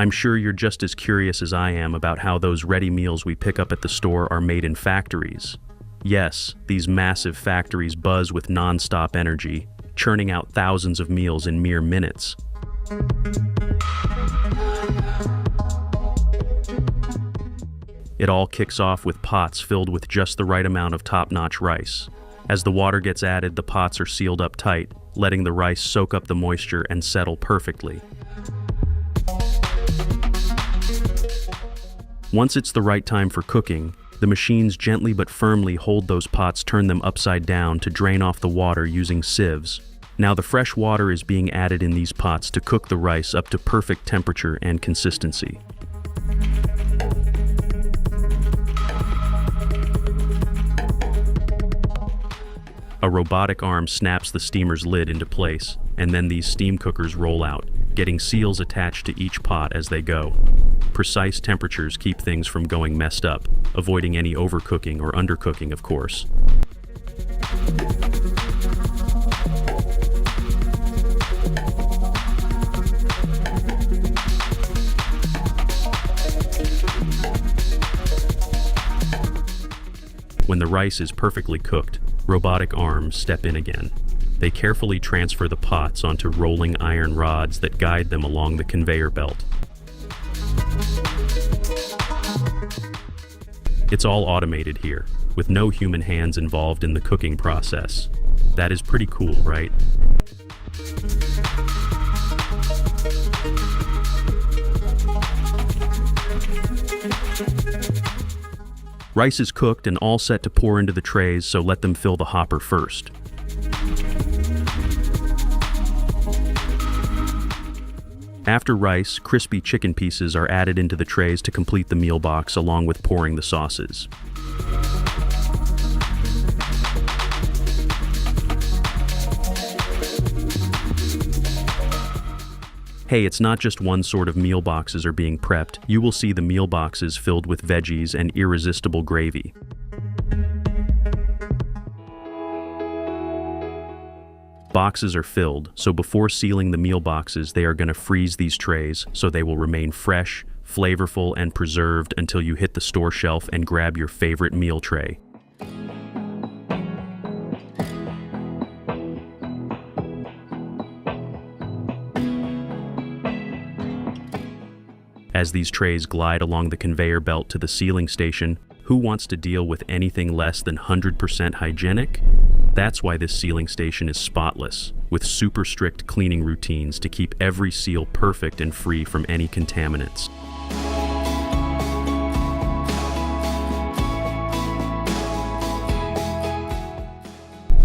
I'm sure you're just as curious as I am about how those ready meals we pick up at the store are made in factories. Yes, these massive factories buzz with non-stop energy, churning out thousands of meals in mere minutes. It all kicks off with pots filled with just the right amount of top-notch rice. As the water gets added, the pots are sealed up tight, letting the rice soak up the moisture and settle perfectly. Once it's the right time for cooking, the machines gently but firmly hold those pots, turn them upside down to drain off the water using sieves. Now the fresh water is being added in these pots to cook the rice up to perfect temperature and consistency. A robotic arm snaps the steamer's lid into place, and then these steam cookers roll out, getting seals attached to each pot as they go. Precise temperatures keep things from going messed up, avoiding any overcooking or undercooking, of course. When the rice is perfectly cooked, robotic arms step in again. They carefully transfer the pots onto rolling iron rods that guide them along the conveyor belt. It's all automated here, with no human hands involved in the cooking process. That is pretty cool, right? Rice is cooked and all set to pour into the trays, so let them fill the hopper first. After rice, crispy chicken pieces are added into the trays to complete the meal box, along with pouring the sauces. Hey, it's not just one sort of meal boxes are being prepped. You will see the meal boxes filled with veggies and irresistible gravy. Boxes are filled, so before sealing the meal boxes, they are going to freeze these trays so they will remain fresh, flavorful, and preserved until you hit the store shelf and grab your favorite meal tray. As these trays glide along the conveyor belt to the sealing station, who wants to deal with anything less than 100% hygienic? That's why this sealing station is spotless, with super strict cleaning routines to keep every seal perfect and free from any contaminants.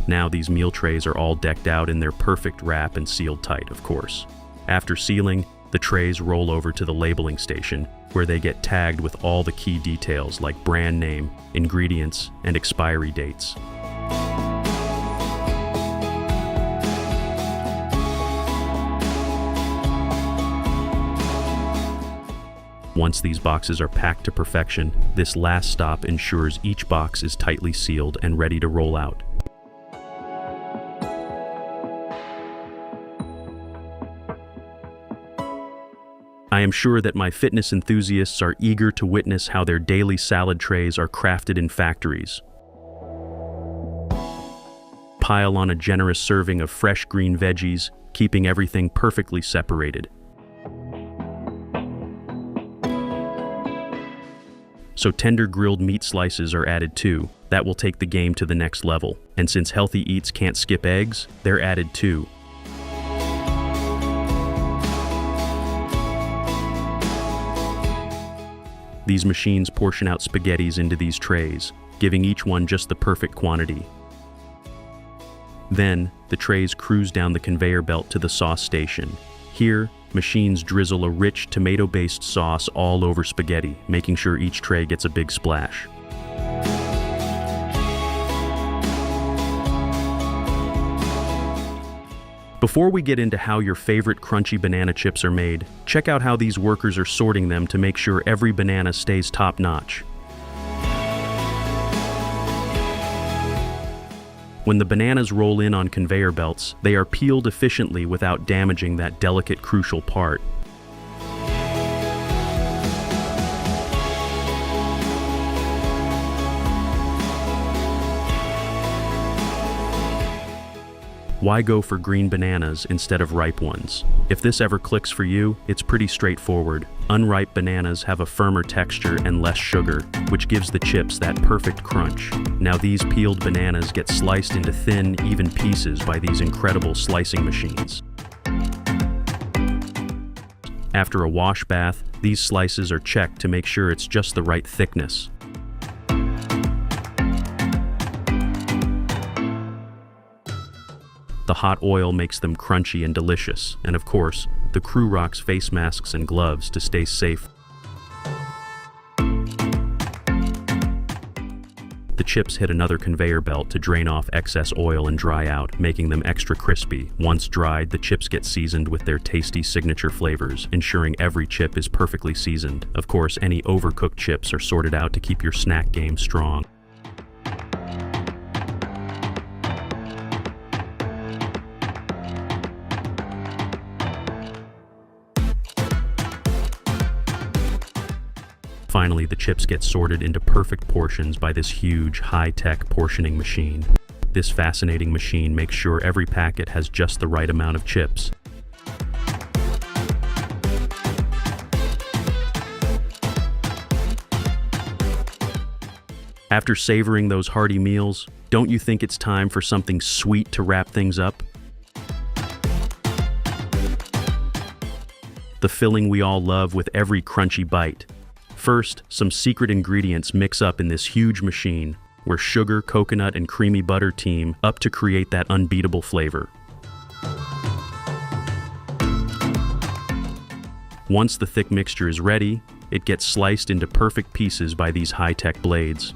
Now these meal trays are all decked out in their perfect wrap and sealed tight, of course. After sealing, the trays roll over to the labeling station, where they get tagged with all the key details like brand name, ingredients, and expiry dates. Once these boxes are packed to perfection, this last stop ensures each box is tightly sealed and ready to roll out. I am sure that my fitness enthusiasts are eager to witness how their daily salad trays are crafted in factories. Pile on a generous serving of fresh green veggies, keeping everything perfectly separated. So tender grilled meat slices are added too. That will take the game to the next level. And since healthy eats can't skip eggs, they're added too. These machines portion out spaghettis into these trays, giving each one just the perfect quantity. Then, the trays cruise down the conveyor belt to the sauce station. Here, machines drizzle a rich tomato-based sauce all over spaghetti, making sure each tray gets a big splash. Before we get into how your favorite crunchy banana chips are made, check out how these workers are sorting them to make sure every banana stays top-notch. When the bananas roll in on conveyor belts, they are peeled efficiently without damaging that delicate, crucial part. Why go for green bananas instead of ripe ones? If this ever clicks for you, it's pretty straightforward. Unripe bananas have a firmer texture and less sugar, which gives the chips that perfect crunch. Now these peeled bananas get sliced into thin, even pieces by these incredible slicing machines. After a wash bath, these slices are checked to make sure it's just the right thickness. The hot oil makes them crunchy and delicious, and of course, the crew rocks face masks and gloves to stay safe. The chips hit another conveyor belt to drain off excess oil and dry out, making them extra crispy. Once dried, the chips get seasoned with their tasty signature flavors, ensuring every chip is perfectly seasoned. Of course, any overcooked chips are sorted out to keep your snack game strong. Finally, the chips get sorted into perfect portions by this huge, high-tech portioning machine. This fascinating machine makes sure every packet has just the right amount of chips. After savoring those hearty meals, don't you think it's time for something sweet to wrap things up? The filling we all love with every crunchy bite. First, some secret ingredients mix up in this huge machine, where sugar, coconut, and creamy butter team up to create that unbeatable flavor. Once the thick mixture is ready, it gets sliced into perfect pieces by these high-tech blades.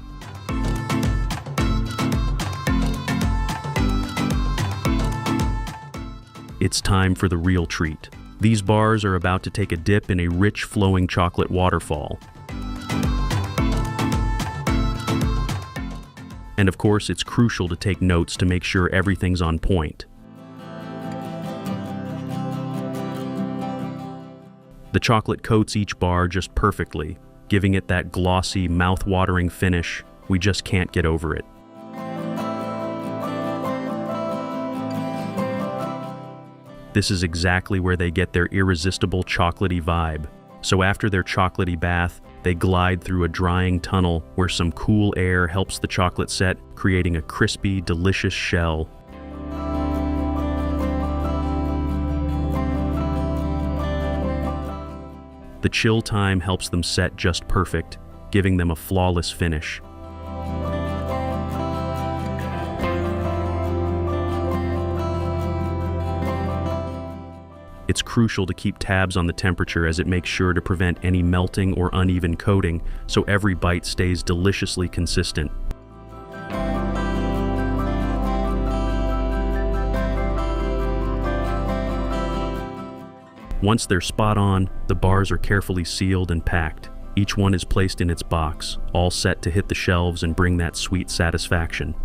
It's time for the real treat. These bars are about to take a dip in a rich, flowing chocolate waterfall. And of course, it's crucial to take notes to make sure everything's on point. The chocolate coats each bar just perfectly, giving it that glossy, mouth-watering finish. We just can't get over it. This is exactly where they get their irresistible chocolatey vibe. So after their chocolatey bath, they glide through a drying tunnel where some cool air helps the chocolate set, creating a crispy, delicious shell. The chill time helps them set just perfect, giving them a flawless finish. It's crucial to keep tabs on the temperature as it makes sure to prevent any melting or uneven coating, so every bite stays deliciously consistent. Once they're spot on, the bars are carefully sealed and packed. Each one is placed in its box, all set to hit the shelves and bring that sweet satisfaction.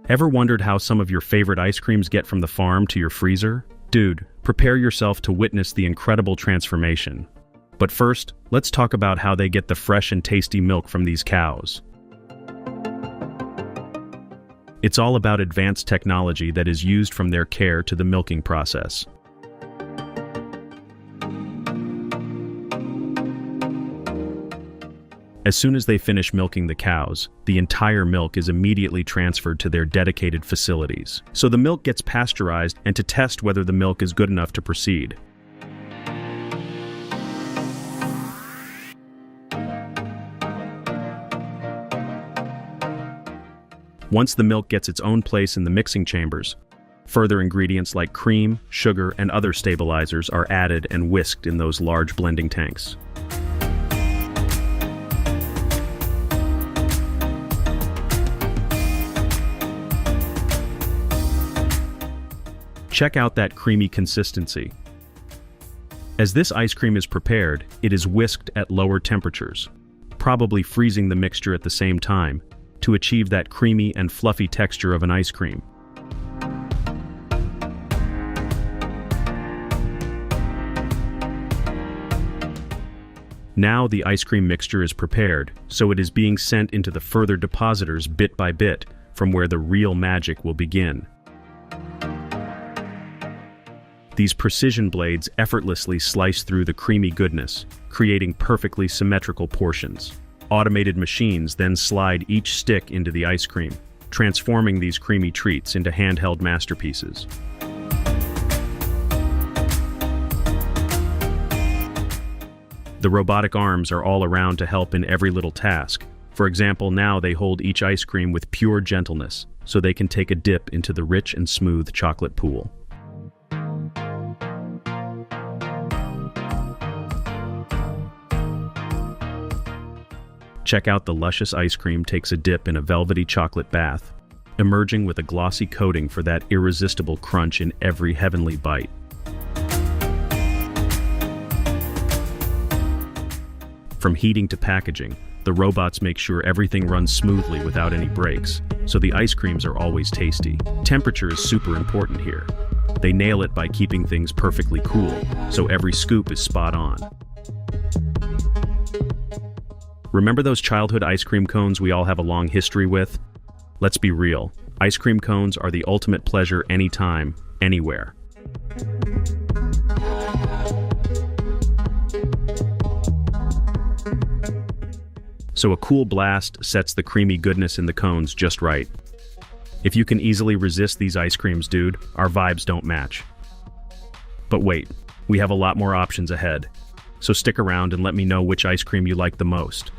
Ever wondered how some of your favorite ice creams get from the farm to your freezer? Dude, prepare yourself to witness the incredible transformation. But first, let's talk about how they get the fresh and tasty milk from these cows. It's all about advanced technology that is used from their care to the milking process. As soon as they finish milking the cows, the entire milk is immediately transferred to their dedicated facilities. So the milk gets pasteurized and to test whether the milk is good enough to proceed. Once the milk gets its own place in the mixing chambers, further ingredients like cream, sugar, and other stabilizers are added and whisked in those large blending tanks. Check out that creamy consistency. As this ice cream is prepared, it is whisked at lower temperatures, probably freezing the mixture at the same time, to achieve that creamy and fluffy texture of an ice cream. Now the ice cream mixture is prepared, so it is being sent into the further depositors bit by bit from where the real magic will begin. These precision blades effortlessly slice through the creamy goodness, creating perfectly symmetrical portions. Automated machines then slide each stick into the ice cream, transforming these creamy treats into handheld masterpieces. The robotic arms are all around to help in every little task. For example, now they hold each ice cream with pure gentleness, so they can take a dip into the rich and smooth chocolate pool. Check out the luscious ice cream takes a dip in a velvety chocolate bath, emerging with a glossy coating for that irresistible crunch in every heavenly bite. From heating to packaging, the robots make sure everything runs smoothly without any breaks, so the ice creams are always tasty. Temperature is super important here. They nail it by keeping things perfectly cool, so every scoop is spot on. Remember those childhood ice cream cones we all have a long history with? Let's be real, ice cream cones are the ultimate pleasure anytime, anywhere. So a cool blast sets the creamy goodness in the cones just right. If you can easily resist these ice creams, dude, our vibes don't match. But wait, we have a lot more options ahead. So stick around and let me know which ice cream you like the most.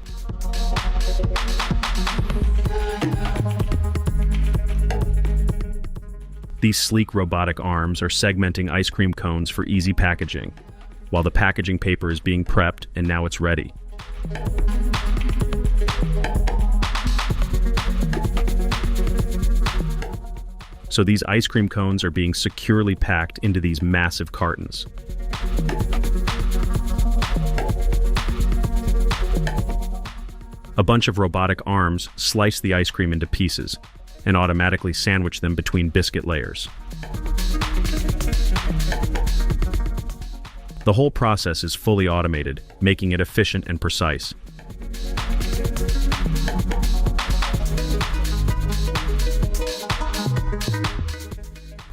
These sleek robotic arms are segmenting ice cream cones for easy packaging, while the packaging paper is being prepped and now it's ready. So these ice cream cones are being securely packed into these massive cartons. A bunch of robotic arms slice the ice cream into pieces and automatically sandwich them between biscuit layers. The whole process is fully automated, making it efficient and precise.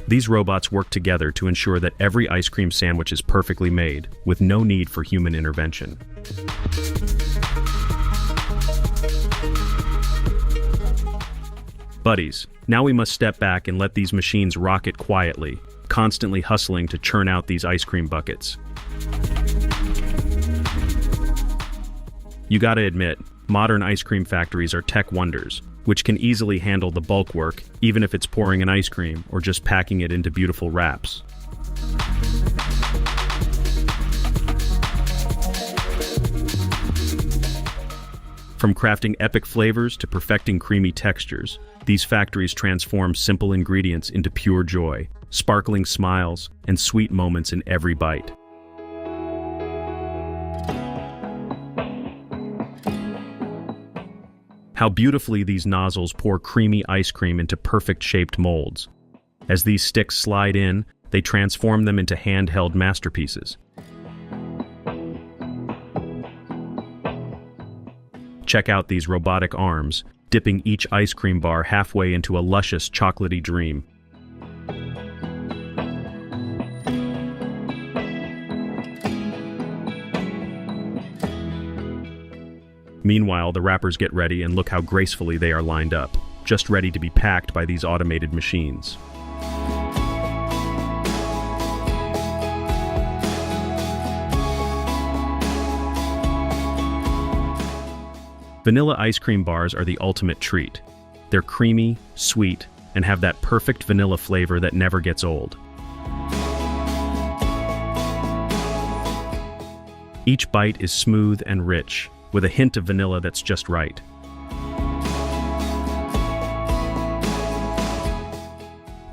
These robots work together to ensure that every ice cream sandwich is perfectly made, with no need for human intervention. Buddies, now we must step back and let these machines rocket quietly, constantly hustling to churn out these ice cream buckets. You gotta admit, modern ice cream factories are tech wonders, which can easily handle the bulk work, even if it's pouring an ice cream or just packing it into beautiful wraps. From crafting epic flavors to perfecting creamy textures, these factories transform simple ingredients into pure joy, sparkling smiles, and sweet moments in every bite. How beautifully these nozzles pour creamy ice cream into perfect-shaped molds. As these sticks slide in, they transform them into handheld masterpieces. Check out these robotic arms, dipping each ice cream bar halfway into a luscious chocolatey dream. Meanwhile, the wrappers get ready and look how gracefully they are lined up, just ready to be packed by these automated machines. Vanilla ice cream bars are the ultimate treat. They're creamy, sweet, and have that perfect vanilla flavor that never gets old. Each bite is smooth and rich, with a hint of vanilla that's just right.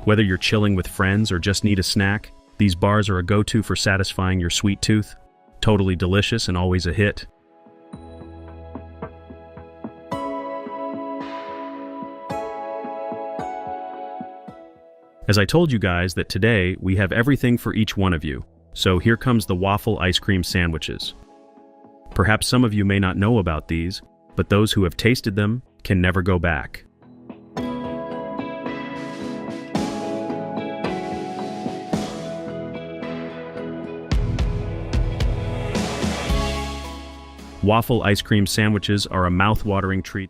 Whether you're chilling with friends or just need a snack, these bars are a go-to for satisfying your sweet tooth. Totally delicious and always a hit. As I told you guys that today we have everything for each one of you, so here comes the waffle ice cream sandwiches. Perhaps some of you may not know about these, but those who have tasted them can never go back. Waffle ice cream sandwiches are a mouth-watering treat.